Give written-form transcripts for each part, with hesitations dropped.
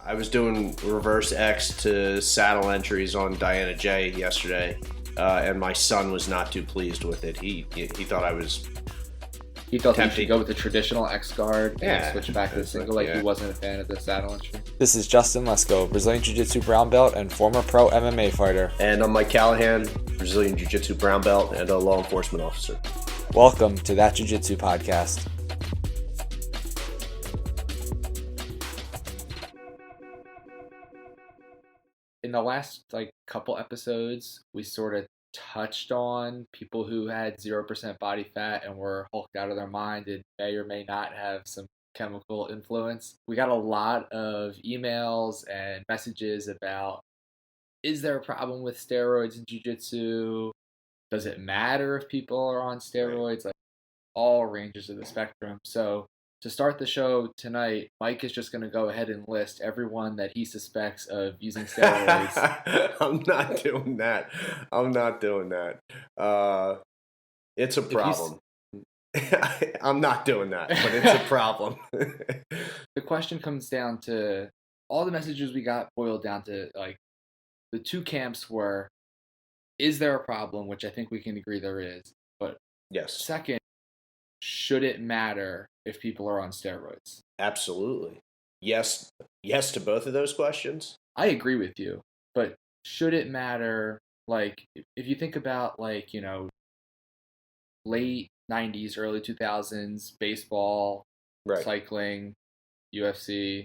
I was doing reverse X to saddle entries on Diana J yesterday, and my son was not too pleased with it. He thought I was. He thought you should go with the traditional X guard and switch back to the single. He wasn't a fan of the saddle entry. This is Justin Lesko, Brazilian Jiu Jitsu brown belt and former pro MMA fighter. And I'm Mike Callahan, Brazilian Jiu Jitsu brown belt and a law enforcement officer. Welcome to That Jiu Jitsu Podcast. In the last couple episodes, we sort of touched on people who had 0% body fat and were hulked out of their mind and may or may not have some chemical influence. We got a lot of emails and messages about, is there a problem with steroids in jiu-jitsu? Does it matter if people are on steroids? Like all ranges of the spectrum. So to start the show tonight, Mike is just going to go ahead and list everyone that he suspects of using steroids. I'm not doing that. It's a problem. I'm not doing that, but it's a problem. The question comes down to, all the messages we got boiled down to, the two camps were, is there a problem, which I think we can agree there is, but yes. Second, should it matter if people are on steroids? Absolutely. Yes to both of those questions. I agree with you, but should it matter? If you think about late 90s, early 2000s, baseball, right, cycling, UFC,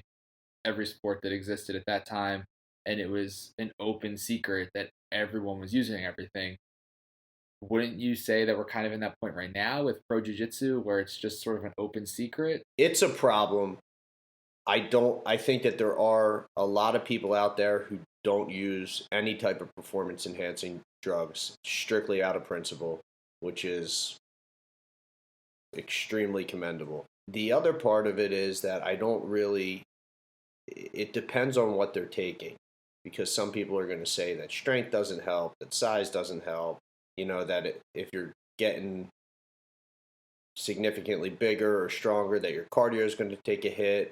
every sport that existed at that time, and it was an open secret that everyone was using everything. Wouldn't you say that we're kind of in that point right now with pro jiu-jitsu where it's just sort of an open secret? It's a problem. I think that there are a lot of people out there who don't use any type of performance enhancing drugs strictly out of principle, which is extremely commendable. The other part of it is that it depends on what they're taking, because some people are going to say that strength doesn't help, that size doesn't help. That if you're getting significantly bigger or stronger, that your cardio is going to take a hit.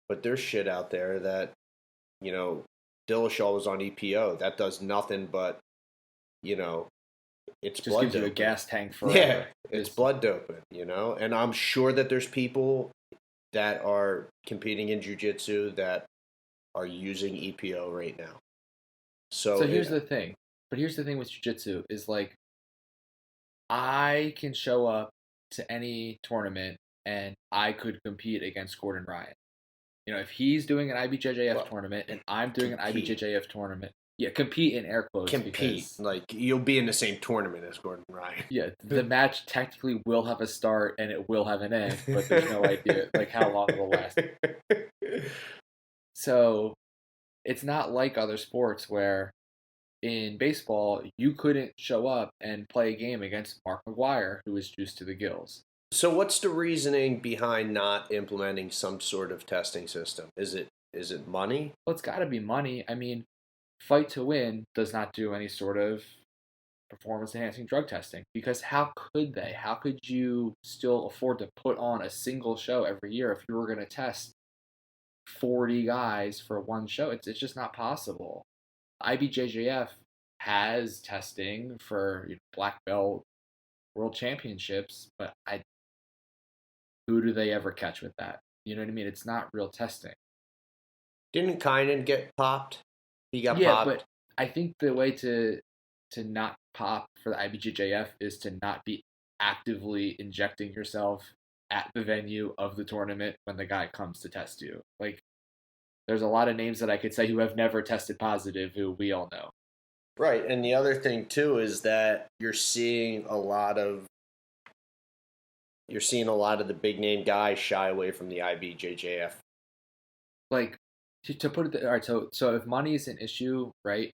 But there's shit out there that, Dillashaw was on EPO. That does nothing but, it's just blood gives doping. You a gas tank forever. Yeah, it's blood doping, And I'm sure that there's people that are competing in jiu-jitsu that are using EPO right now. So here's the thing. But here's the thing with jiu-jitsu is I can show up to any tournament and I could compete against Gordon Ryan. If he's doing an IBJJF tournament and I'm doing an IBJJF tournament, compete in air quotes. Compete. You'll be in the same tournament as Gordon Ryan. Yeah, the match technically will have a start and it will have an end, but there's no idea how long it will last. So it's not like other sports where in baseball, you couldn't show up and play a game against Mark McGwire, who was juiced to the gills. So what's the reasoning behind not implementing some sort of testing system? Is it money? Well, it's got to be money. I mean, Fight to Win does not do any sort of performance-enhancing drug testing, because how could they? How could you still afford to put on a single show every year if you were going to test 40 guys for one show? It's just not possible. IBJJF has testing for black belt world championships, but who do they ever catch with that? You know what I mean? It's not real testing. Didn't Kynan get popped? He got popped. Yeah, but I think the way to not pop for the IBJJF is to not be actively injecting yourself at the venue of the tournament when the guy comes to test you. There's a lot of names that I could say who have never tested positive, who we all know. Right, and the other thing too is that you're seeing a lot of the big name guys shy away from the IBJJF. To put it, all right. So if money is an issue, right?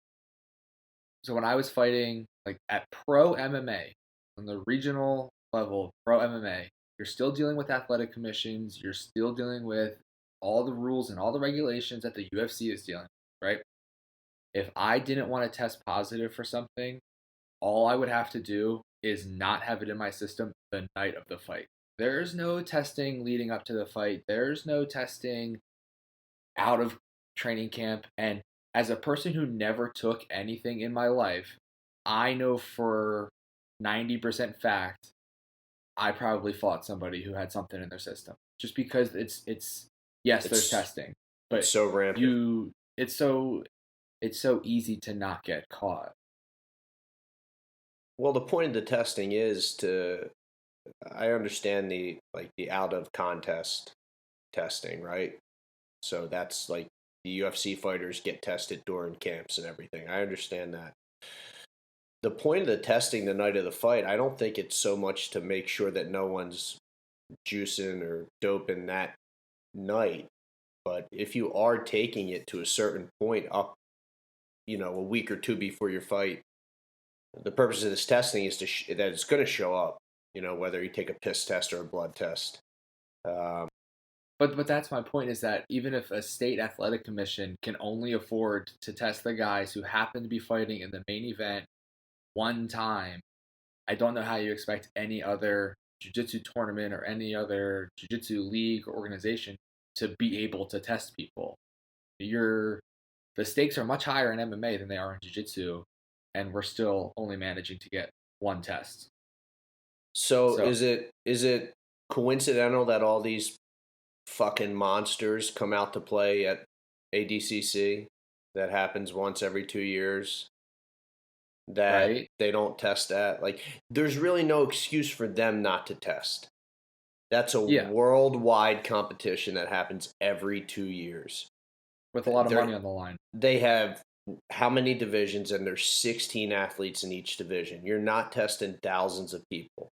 So when I was fighting at pro MMA on the regional level, pro MMA, you're still dealing with athletic commissions. You're still dealing with all the rules and all the regulations that the UFC is dealing with, right? If I didn't want to test positive for something, all I would have to do is not have it in my system the night of the fight. There's no testing leading up to the fight. There's no testing out of training camp, and as a person who never took anything in my life, I know for 90% fact I probably fought somebody who had something in their system. Just because it's yes, there's testing, It's but so rampant. it's so easy to not get caught. Well, the point of the testing is to. I understand the out of contest testing, right? So that's like the UFC fighters get tested during camps and everything. I understand that. The point of the testing the night of the fight, I don't think it's so much to make sure that no one's juicing or doping that night. But if you are taking it to a certain point up, a week or two before your fight, the purpose of this testing is that it's going to show up. Whether you take a piss test or a blood test. Um, But that's my point, is that even if a state athletic commission can only afford to test the guys who happen to be fighting in the main event one time, I don't know how you expect any other jiu-jitsu tournament or any other jiu-jitsu league or organization to be able to test people. The stakes are much higher in MMA than they are in jiu-jitsu, and we're still only managing to get one test. so So, is it coincidental that all these fucking monsters come out to play at ADCC? That happens once every 2 years. That right? they don't test at. Like, there's really no excuse for them not to test. That's a Yeah, worldwide competition that happens every 2 years. with a lot of money They're, on the line. they have how many divisions, and there's 16 athletes in each division. You're not testing thousands of people.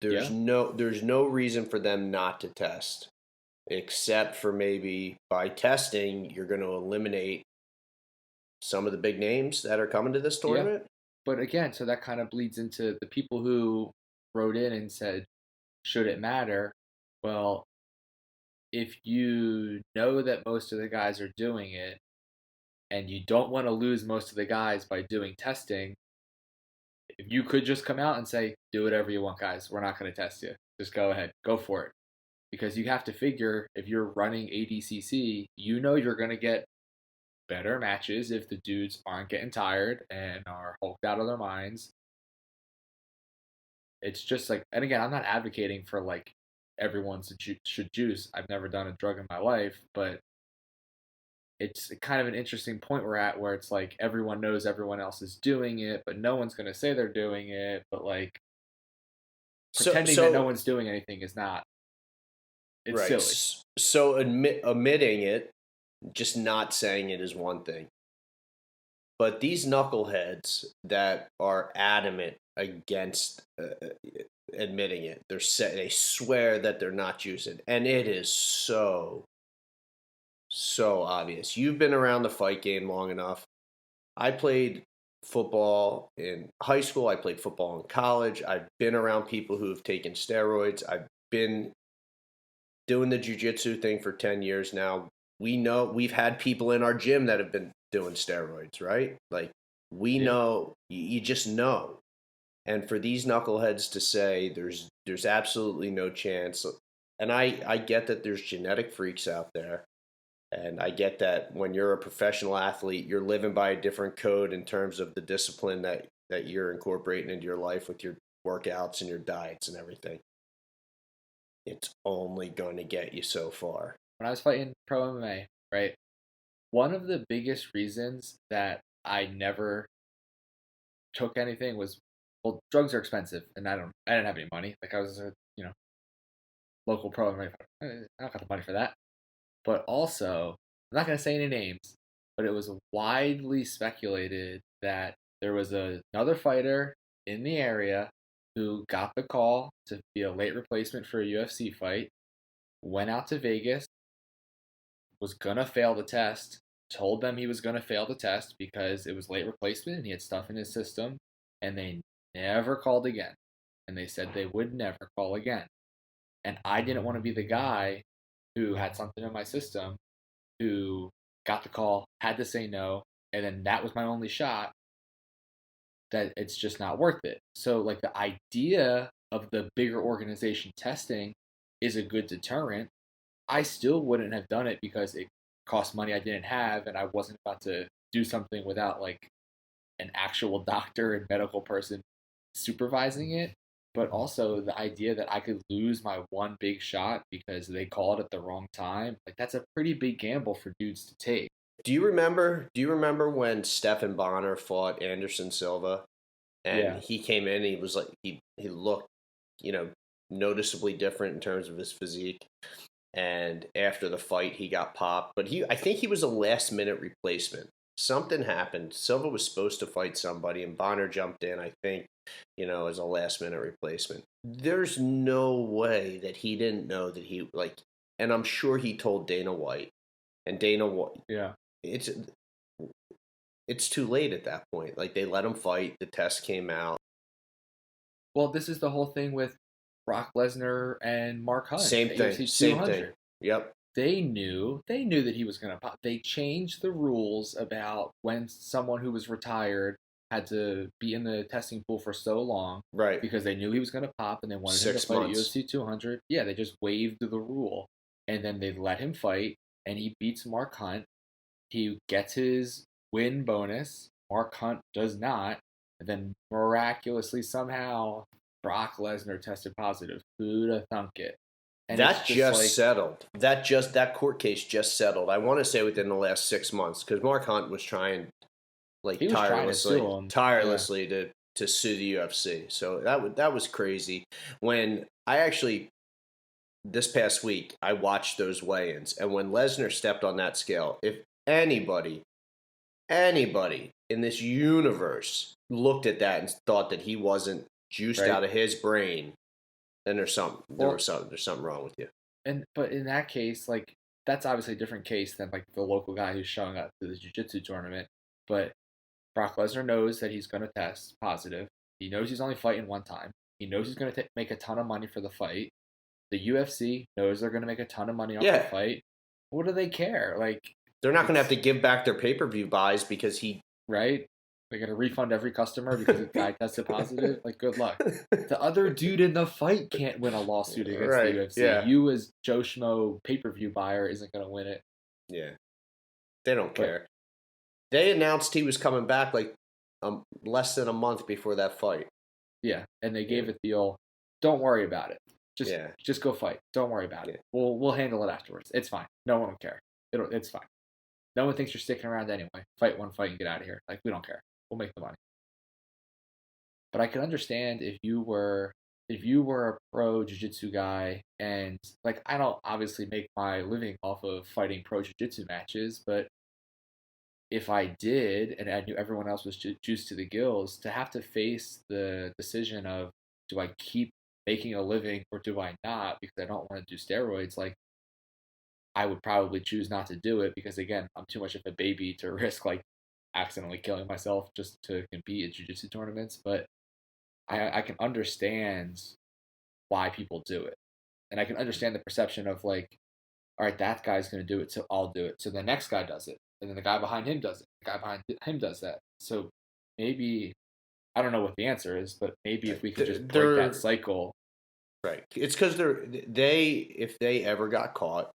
There's Yeah. no reason for them not to test, except for maybe by testing you're going to eliminate some of the big names that are coming to this Yeah. tournament. But again, so that kind of bleeds into the people who wrote in and said, should it matter? Well, if you know that most of the guys are doing it and you don't want to lose most of the guys by doing testing, if you could just come out and say, do whatever you want, guys. We're not going to test you. Just go ahead. Go for it. Because you have to figure, if you're running ADCC, you know you're going to get better matches if the dudes aren't getting tired and are hulked out of their minds. It's just like, and again, I'm not advocating for like everyone should juice. I've never done a drug in my life, but it's kind of an interesting point we're at, where it's like everyone knows everyone else is doing it, but no one's going to say they're doing it. But like So pretending that no so one's doing anything is not. It's right. silly. So omitting it, just not saying it is one thing. But these knuckleheads that are adamant against admitting it, they swear that they're not juicing, and it is so obvious. You've been around the fight game long enough. I played football in high school. I played football in college. I've been around people who have taken steroids. I've been doing the jujitsu thing for 10 years now. We know we've had people in our gym that have been doing steroids, right? Like, we Yeah. know, you just know. And for these knuckleheads to say there's absolutely no chance, and I get that there's genetic freaks out there, and I get that when you're a professional athlete, you're living by a different code in terms of the discipline that you're incorporating into your life with your workouts and your diets and everything. It's only going to get you so far. When I was fighting pro MMA, right? One of the biggest reasons that I never took anything was, well, drugs are expensive, and I didn't have any money. Like, I was a local pro MMA fighter. I don't got the money for that. But also, I'm not gonna say any names, but it was widely speculated that there was another fighter in the area who got the call to be a late replacement for a UFC fight, went out to Vegas, was gonna fail the test, told them he was gonna fail the test because it was late replacement and he had stuff in his system, and they never called again. And they said they would never call again. And I didn't want to be the guy who had something in my system, who got the call, had to say no, and then that was my only shot. That it's just not worth it. So, like, the idea of the bigger organization testing is a good deterrent. I still wouldn't have done it because it cost money I didn't have, and I wasn't about to do something without like an actual doctor and medical person supervising it. But also the idea that I could lose my one big shot because they called at the wrong time, like that's a pretty big gamble for dudes to take. Do you remember? Do you remember when Stephan Bonnar fought Anderson Silva, and Yeah. he came in? He was like he looked, you know, noticeably different in terms of his physique. And after the fight, he got popped. But I think he was a last minute replacement. Something happened. Silva was supposed to fight somebody, and Bonner jumped in. I think, as a last minute replacement. There's no way that he didn't know that he like, and I'm sure he told Dana White, and Dana White. Yeah. It's too late at that point. Like they let him fight. The test came out. Well, this is the whole thing with Brock Lesnar and Mark Hunt. Same thing. UFC Same 200. thing. Yep. They knew that he was going to pop. They changed the rules about when someone who was retired had to be in the testing pool for so long, right? Because they knew he was going to pop, and they wanted him to fight at UFC 200. Yeah, they just waived the rule, and then they let him fight, and he beats Mark Hunt. He gets his win bonus. Mark Hunt does not, and then miraculously somehow Brock Lesnar tested positive. Who'd have thunk it? And that just settled. That court case just settled. I want to say within the last 6 months, because Mark Hunt was trying, like tirelessly to sue the UFC. So that was crazy. When I actually this past week I watched those weigh-ins, and when Lesnar stepped on that scale, if anybody in this universe looked at that and thought that he wasn't juiced out of his brain, then there's something wrong with you. But in that case, like that's obviously a different case than like the local guy who's showing up to the Jiu Jitsu tournament. But Brock Lesnar knows that he's going to test positive. He knows he's only fighting one time. He knows he's going to make a ton of money for the fight. The UFC knows they're going to make a ton of money off the fight. What do they care? Like they're not going to have to give back their pay-per-view buys because he right. They're going to refund every customer because the guy tested positive. Like, good luck. The other dude in the fight can't win a lawsuit against the UFC. Yeah. You, as Joe Schmo pay-per-view buyer, isn't going to win it. Yeah. They don't care. They announced he was coming back like less than a month before that fight. Yeah, and they gave it the old, don't worry about it. Just go fight. Don't worry about it. We'll handle it afterwards. It's fine. No one will care. It's fine. No one thinks you're sticking around anyway. Fight one fight and get out of here. Like, we don't care. We'll make the money. But I can understand if you were a pro jiu-jitsu guy, and like I don't obviously make my living off of fighting pro jiu-jitsu matches, but if I did and I knew everyone else was juiced to the gills, to have to face the decision of do I keep making a living or do I not because I don't want to do steroids, like I would probably choose not to do it because again, I'm too much of a baby to risk like accidentally killing myself just to compete at jiu-jitsu tournaments. But I can understand why people do it. And I can understand the perception of like, all right, that guy's going to do it, so I'll do it. So the next guy does it. And then the guy behind him does it. The guy behind him does that. So maybe, I don't know what the answer is, but maybe if we could just break that cycle. Right. It's because if they ever got caught,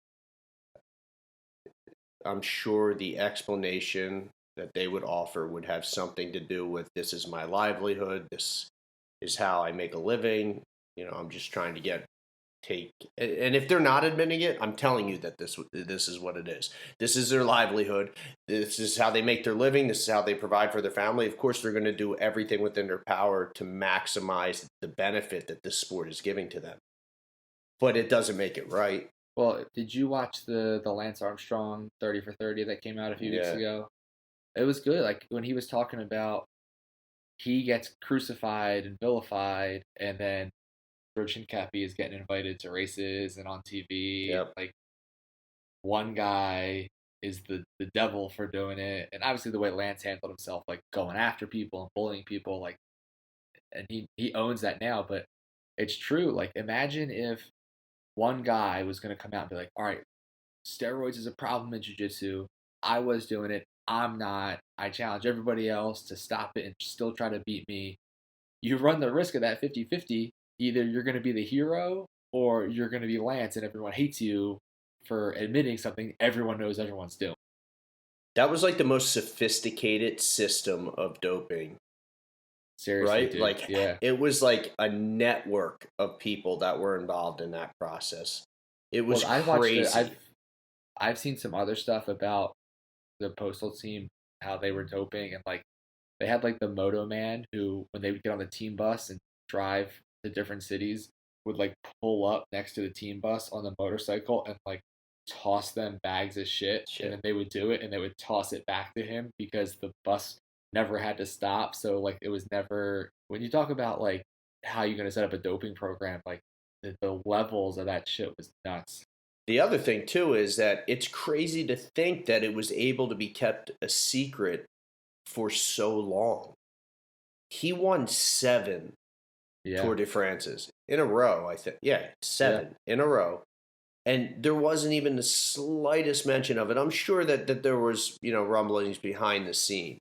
I'm sure the explanation that they would offer would have something to do with this is my livelihood, this is how I make a living, I'm just trying to and if they're not admitting it, I'm telling you that this is what it is. This is their livelihood. This is how they make their living. This is how they provide for their family. Of course, they're going to do everything within their power to maximize the benefit that this sport is giving to them. But it doesn't make it right. Well, did you watch the Lance Armstrong 30 for 30 that came out a few weeks ago? It was good. Like when he was talking about he gets crucified and vilified, and then Virgin Cappy is getting invited to races and on TV. Yep. Like one guy is the devil for doing it, and obviously the way Lance handled himself, like going after people and bullying people, like, and he owns that now. But it's true. Like imagine if one guy was going to come out and be like, all right, steroids is a problem in jiu-jitsu. I was doing it. I'm not. I challenge everybody else to stop it and still try to beat me. You run the risk of that 50-50. Either you're going to be the hero or you're going to be Lance and everyone hates you for admitting something everyone knows everyone's doing. That was like the most sophisticated system of doping. Seriously, right? dude. Like it was like a network of people that were involved in that process. It was I watched it. crazy. I've seen some other stuff about the Postal Team, how they were doping, and like they had like the Moto Man who, when they would get on the team bus and drive to different cities, would like pull up next to the team bus on the motorcycle and like toss them bags of shit. And then they would do it and they would toss it back to him because the bus never had to stop. So like it was never, when you talk about like how you're gonna set up a doping program, like the levels of that shit was nuts. The other thing too is that it's crazy to think that it was able to be kept a secret for so long. He won 7 Tour de France's in a row, I think. Yeah, 7 in a row. And there wasn't even the slightest mention of it. I'm sure that there was, rumblings behind the scenes,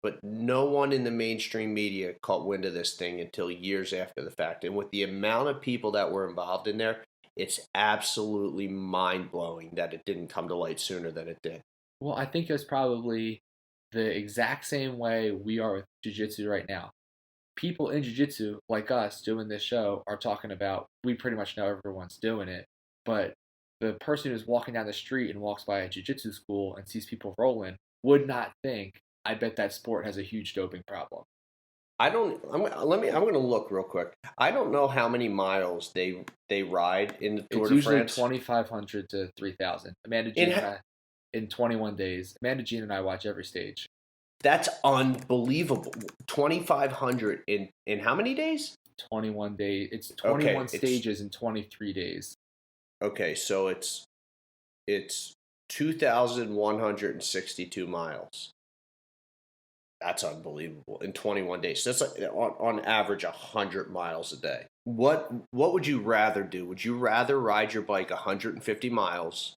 but no one in the mainstream media caught wind of this thing until years after the fact. And with the amount of people that were involved in there, it's absolutely mind-blowing that it didn't come to light sooner than it did. Well, I think it's probably the exact same way we are with jiu-jitsu right now. People in jiu-jitsu, like us doing this show, are talking about, we pretty much know everyone's doing it, but the person who's walking down the street and walks by a jiu-jitsu school and sees people rolling would not think, I bet that sport has a huge doping problem. I'm going to look real quick. I don't know how many miles they ride in the Tour de France. It's usually 2,500 to 3,000. Amanda Jean and I, in 21 days. Amanda Jean and I watch every stage. That's unbelievable. 2,500 in how many days? 21 days. It's 21 stages in 23 days. Okay, so it's 2,162 miles. That's unbelievable in 21 days. That's like on average 100 miles a day. What would you rather do? Would you rather ride your bike 150 miles?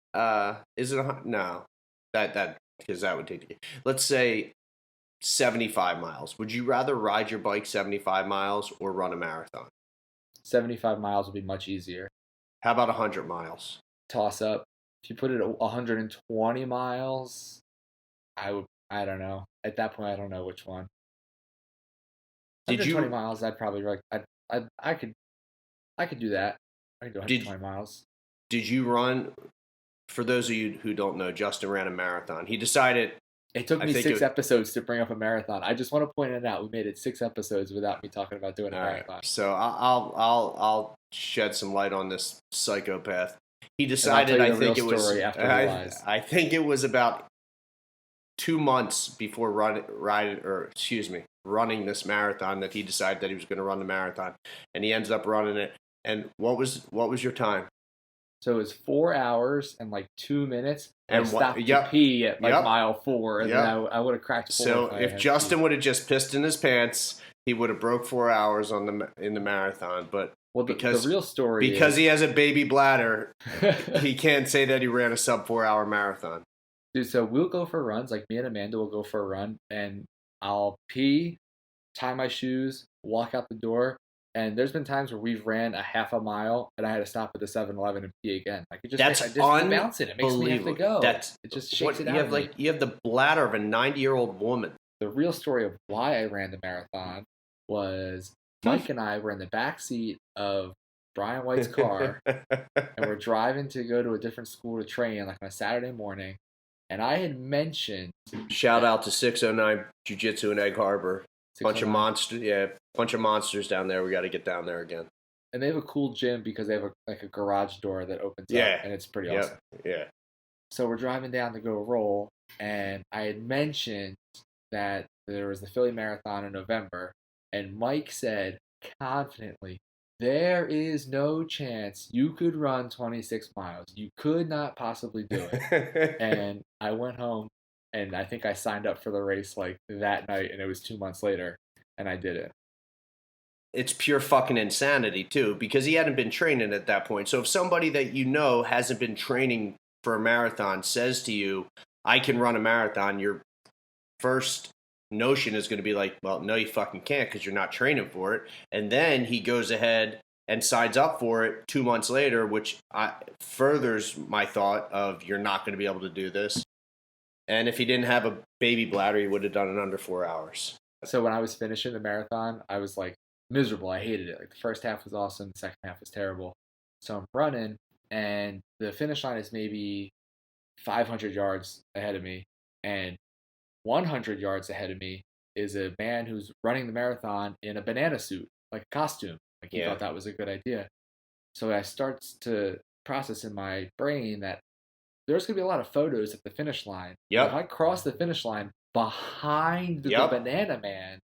Is it no? That because that would take. Let's say 75 miles. Would you rather ride your bike 75 miles or run a marathon? 75 miles would be much easier. How about 100 miles? Toss up. If you put it at 120 miles, I don't know. At that point, I don't know which one. 120 miles, I'd probably like. I could do that. I could do 120 miles. Did you run? For those of you who don't know, Justin ran a marathon. He decided. It took me 6 episodes to bring up a marathon. I just want to point it out. We made it 6 episodes without me talking about doing a marathon. Right. So I'll shed some light on this psychopath. He decided. I think it was about 2 months before running this marathon that he decided that he was going to run the marathon, and he ends up running it. And what was your time? So it was 4 hours and like 2 minutes. And I stopped to pee at like mile 4, and then I would have cracked 4. So if Justin would have just pissed in his pants, he would have broke 4 hours in the marathon. But the real story because he has a baby bladder, he can't say that he ran a sub 4 hour marathon. Dude, so we'll go for runs. Like me and Amanda will go for a run, and I'll pee, tie my shoes, walk out the door. And there's been times where we've ran a half a mile, and I had to stop at the 7-Eleven and pee again. Like I just bounce it. It makes me have to go. It just shakes it out. You have the bladder of a 90-year-old woman. The real story of why I ran the marathon was Mike and I were in the back seat of Brian White's car, and we're driving to go to a different school to train, like on a Saturday morning. And I had mentioned... Shout out to 609 Jiu Jitsu in Egg Harbor. Bunch of monsters down there. We got to get down there again. And they have a cool gym because they have a garage door that opens up, and it's pretty awesome. Yeah. So we're driving down to go roll, and I had mentioned that there was the Philly Marathon in November, and Mike said confidently, there is no chance you could run 26 miles. You could not possibly do it. And I went home, and I think I signed up for the race like that night, and it was 2 months later, and I did it. It's pure fucking insanity, too, because he hadn't been training at that point. So if somebody that you know hasn't been training for a marathon says to you, I can run a marathon, your first notion is going to be like, well, no, you fucking can't because you're not training for it. And then he goes ahead and signs up for it 2 months later, which furthers my thought of you're not going to be able to do this. And if he didn't have a baby bladder, he would have done it under 4 hours. So when I was finishing the marathon, I was like miserable. I hated it. Like the first half was awesome, the second half was terrible. So I'm running, and the finish line is maybe 500 yards ahead of me, and 100 yards ahead of me is a man who's running the marathon in a banana suit, like a costume. Like he thought that was a good idea. So I start to process in my brain that there's going to be a lot of photos at the finish line. Yep. If I cross the finish line behind the banana man,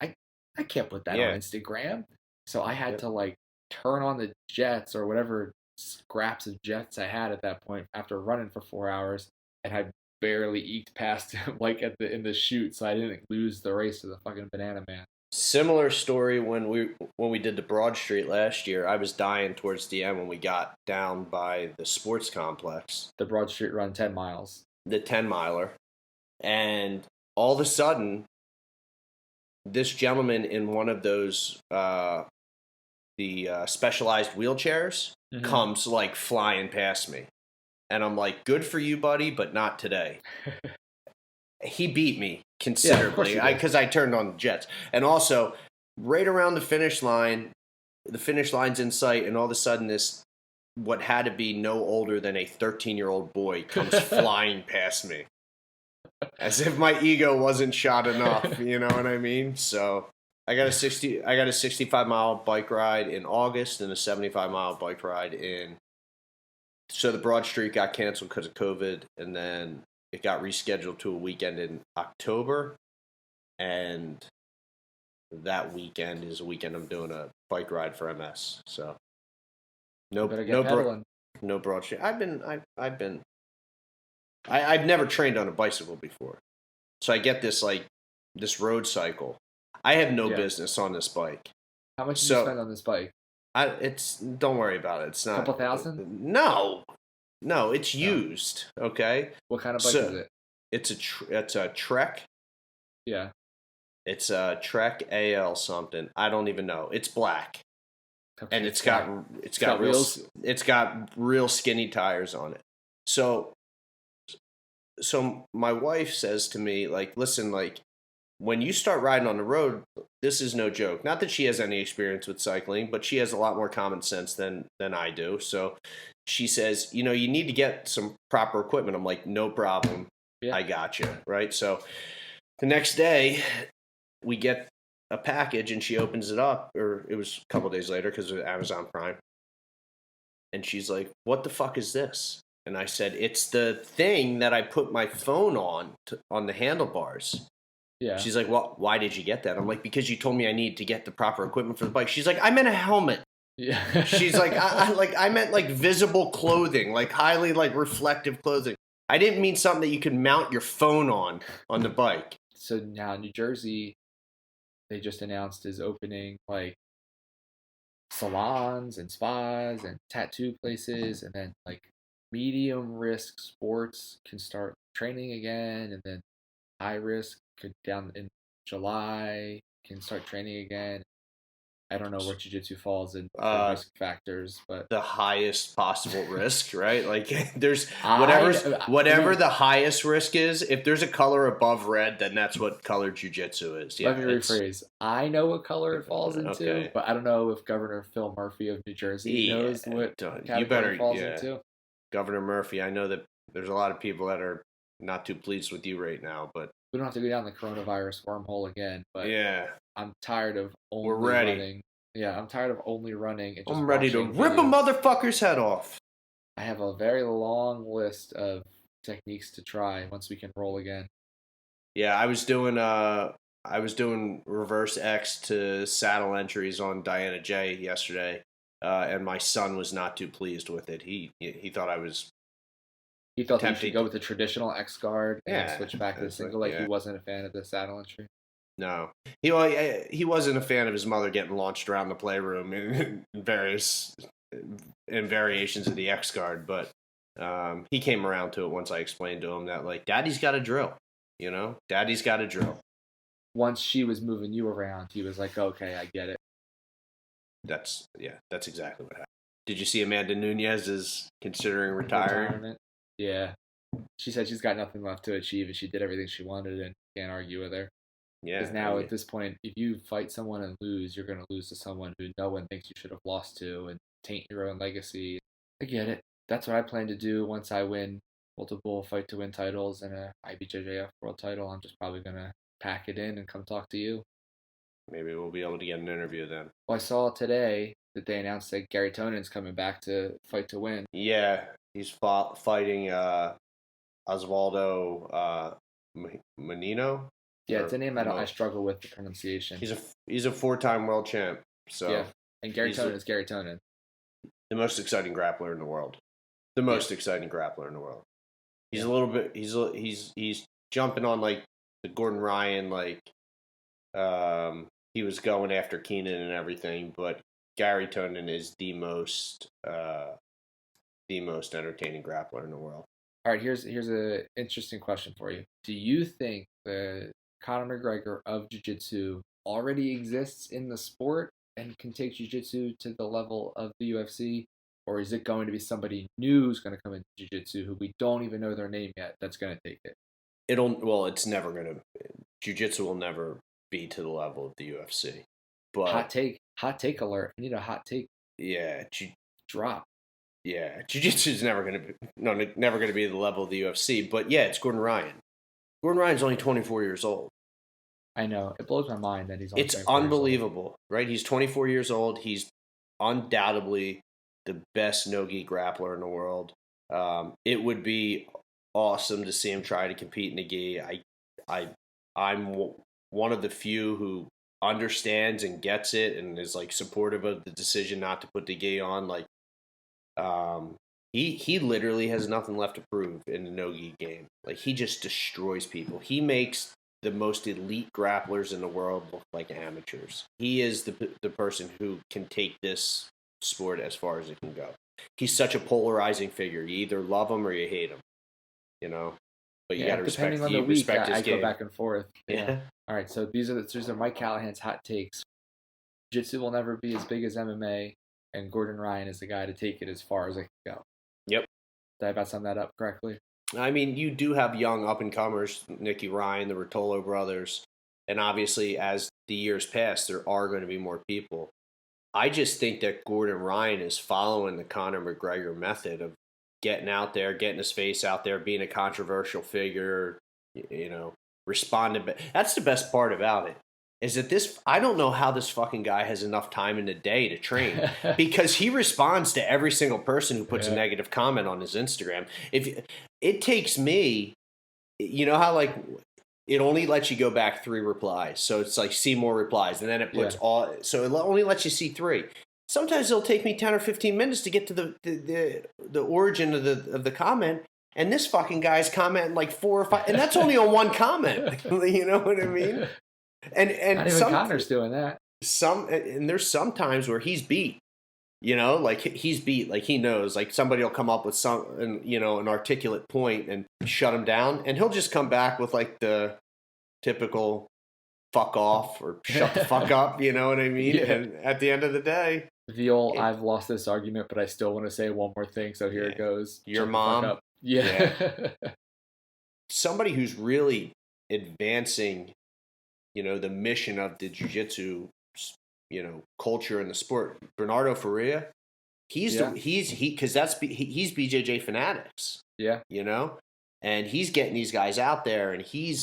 I can't put that on Instagram. So I had to like turn on the jets or whatever scraps of jets I had at that point after running for 4 hours, and I barely eked past him like in the chute, so I didn't lose the race to the fucking banana man. Similar story when we did the Broad Street last year. I was dying towards the end when we got down by the sports complex. The Broad Street run 10 miles. The 10-miler. And all of a sudden, this gentleman in one of those specialized wheelchairs comes like flying past me. And I'm like, good for you, buddy, but not today. He beat me considerably because I turned on the jets. And also, right around the finish line's in sight, and all of a sudden this, what had to be no older than a 13-year-old boy comes flying past me. As if my ego wasn't shot enough, you know what I mean? So I got a 65-mile bike ride in August and a 75-mile bike ride in. So the Broad Street got canceled because of COVID, and then it got rescheduled to a weekend in October, and that weekend is a weekend I'm doing a bike ride for MS. So no Broad Street. I've never trained on a bicycle before, so I get this road cycle. I have no business on this bike. How much did you spend on this bike? Don't worry about it. It's not a couple thousand. No, it's used. Okay. What kind of bike is it? It's a Trek. Yeah. It's a Trek AL something. I don't even know. It's black, and it's got real skinny tires on it. So my wife says to me, like, listen, like, when you start riding on the road, this is no joke. Not that she has any experience with cycling, but she has a lot more common sense than I do. So she says, you need to get some proper equipment. I'm like, no problem. Yeah. I got you. Right. So the next day we get a package and she opens it up, or it was a couple days later because of Amazon Prime. And she's like, what the fuck is this? And I said, it's the thing that I put my phone on the handlebars. Yeah. She's like, well, why did you get that? I'm like, because you told me I need to get the proper equipment for the bike. She's like, I meant a helmet. Yeah. She's like, I meant like visible clothing, like highly like reflective clothing. I didn't mean something that you could mount your phone on the bike. So now New Jersey, they just announced is opening like salons and spas and tattoo places, and then like medium risk sports can start training again, and then high risk could down in July can start training again. I don't know where Jiu Jitsu falls in risk factors, but the highest possible risk, right? Like there's whatever the highest risk is. If there's a color above red, then that's what color Jiu Jitsu is. Yeah, let me rephrase. I know what color it falls into, but I don't know if Governor Phil Murphy of New Jersey knows what category it falls into. Governor Murphy, I know that there's a lot of people that are not too pleased with you right now, but we don't have to go down the coronavirus wormhole again. But yeah, I'm tired of only running. Yeah, I'm tired of only running. And just I'm ready to rip a motherfucker's head off. I have a very long list of techniques to try once we can roll again. Yeah, I was doing reverse X to saddle entries on Diana J yesterday, and my son was not too pleased with it. He thought I was. He thought he should go with the traditional X guard and switch back to the single. Like he wasn't a fan of the saddle entry. No, he wasn't a fan of his mother getting launched around the playroom in various variations of the X guard, but he came around to it once I explained to him that like Daddy's got a drill, Daddy's got a drill. Once she was moving you around, he was like, "Okay, I get it." that's exactly what happened. Did you see Amanda Nunes is considering retiring? Retirement. Yeah. She said she's got nothing left to achieve, and she did everything she wanted, and can't argue with her. Yeah. Because now at this point, if you fight someone and lose, you're going to lose to someone who no one thinks you should have lost to, and taint your own legacy. I get it. That's what I plan to do once I win multiple fight to win titles and a IBJJF world title. I'm just probably going to pack it in and come talk to you. Maybe we'll be able to get an interview then. Well, I saw today that they announced that Gary Tonon's coming back to fight to win. Yeah, he's fighting Oswaldo Menino. Yeah, it's a name I struggle with the pronunciation. He's a 4-time world champ. So yeah, and Gary Tonon is Gary Tonon, the most exciting grappler in the world. The most exciting grappler in the world. He's a little bit. He's jumping on like the Gordon Ryan, like he was going after Keenan and everything, but Gary Tonon is the most entertaining grappler in the world. All right, here's an interesting question for you. Do you think the Conor McGregor of Jiu Jitsu already exists in the sport and can take Jiu Jitsu to the level of the UFC? Or is it going to be somebody new who's going to come into Jiu Jitsu who we don't even know their name yet that's going to take it? It's never going to. Jiu Jitsu will never be to the level of the UFC. But hot take alert. I need a hot take. Yeah. Drop. Yeah. Jiu Jitsu is never going to be the level of the UFC. But yeah, it's Gordon Ryan. Gordon Ryan's only 24 years old. I know. It blows my mind that he's only It's unbelievable, right? He's 24 years old. He's undoubtedly the best no-gi grappler in the world. It would be awesome to see him try to compete in the gi. I'm one of the few who understands and gets it and is like supportive of the decision not to put the gi on. Like, he literally has nothing left to prove in the no-gi game. Like, he just destroys people. He makes the most elite grapplers in the world look like amateurs. He is the person who can take this sport as far as it can go. He's such a polarizing figure. You either love him or you hate him, you know. But you got to respect. Depending on the week, I game. go back and forth. Yeah. All right. So these are Mike Callahan's hot takes. Jiu-Jitsu will never be as big as MMA, and Gordon Ryan is the guy to take it as far as it can go. Yep. Did I about sum that up correctly? I mean, you do have young up-and-comers, Nicky Ryan, the Rotolo brothers, and obviously as the years pass, there are going to be more people. I just think that Gordon Ryan is following the Conor McGregor method of getting out there, getting his face out there, being a controversial figure, you know, responding. But that's the best part about it, is that I don't know how this fucking guy has enough time in the day to train because he responds to every single person who puts a negative comment on his Instagram. If it takes me, you know how like it only lets you go back 3 replies. So it's like see more replies, and then it puts so it only lets you see 3. Sometimes it'll take me 10 or 15 minutes to get to the origin of the comment. And this fucking guy's commenting like 4 or 5, and that's only on one comment. You know what I mean? And not even Conor's doing that. And there's some times where he's beat. You know, like he's beat, like he knows, like somebody will come up with an articulate point and shut him down, and he'll just come back with like the typical fuck off or shut the fuck up, you know what I mean? Yeah. And at the end of the day, I've lost this argument, but I still want to say one more thing, so here it goes. Your mom. Yeah. Somebody who's really advancing, you know, the mission of the jiu-jitsu, you know, culture in the sport. Bernardo Faria, he's BJJ Fanatics. Yeah. You know? And he's getting these guys out there, and he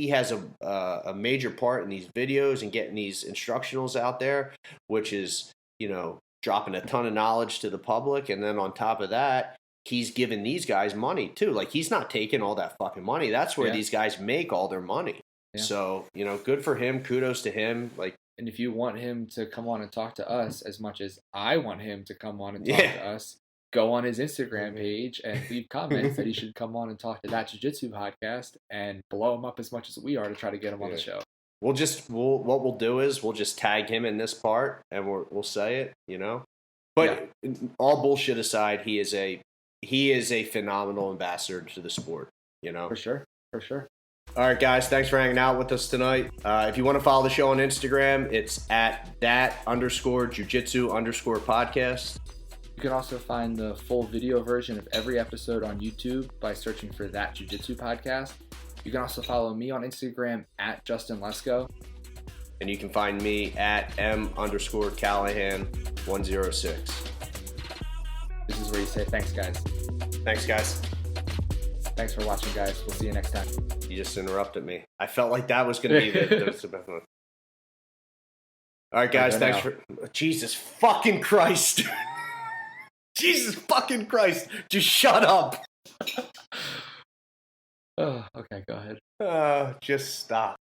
has a major part in these videos and getting these instructionals out there, which is, you know, dropping a ton of knowledge to the public. And then on top of that, he's giving these guys money too. Like, he's not taking all that fucking money. That's where these guys make all their money. Yeah. So, you know, good for him. Kudos to him. Like, and if you want him to come on and talk to us as much as I want him to come on and talk to us, go on his Instagram page and leave comments that he should come on and talk to That Jiu-Jitsu podcast and blow him up as much as we are to try to get him on the show. What we'll do is we'll just tag him in this part and we'll say it, you know. But all bullshit aside, he is a phenomenal ambassador to the sport, you know. For sure. All right, guys. Thanks for hanging out with us tonight. If you want to follow the show on Instagram, it's at that_jujitsu_podcast. You can also find the full video version of every episode on YouTube by searching for That Jiu Jitsu Podcast. You can also follow me on Instagram at Justin Lesko. And you can find me at M_Callahan106. This is where you say thanks, guys. Thanks, guys. Thanks for watching, guys. We'll see you next time. You just interrupted me. I felt like that was going to be the best one. All right, guys. Thanks for... Jesus fucking Christ. Jesus fucking Christ. Just shut up. Oh, okay, go ahead. Just stop.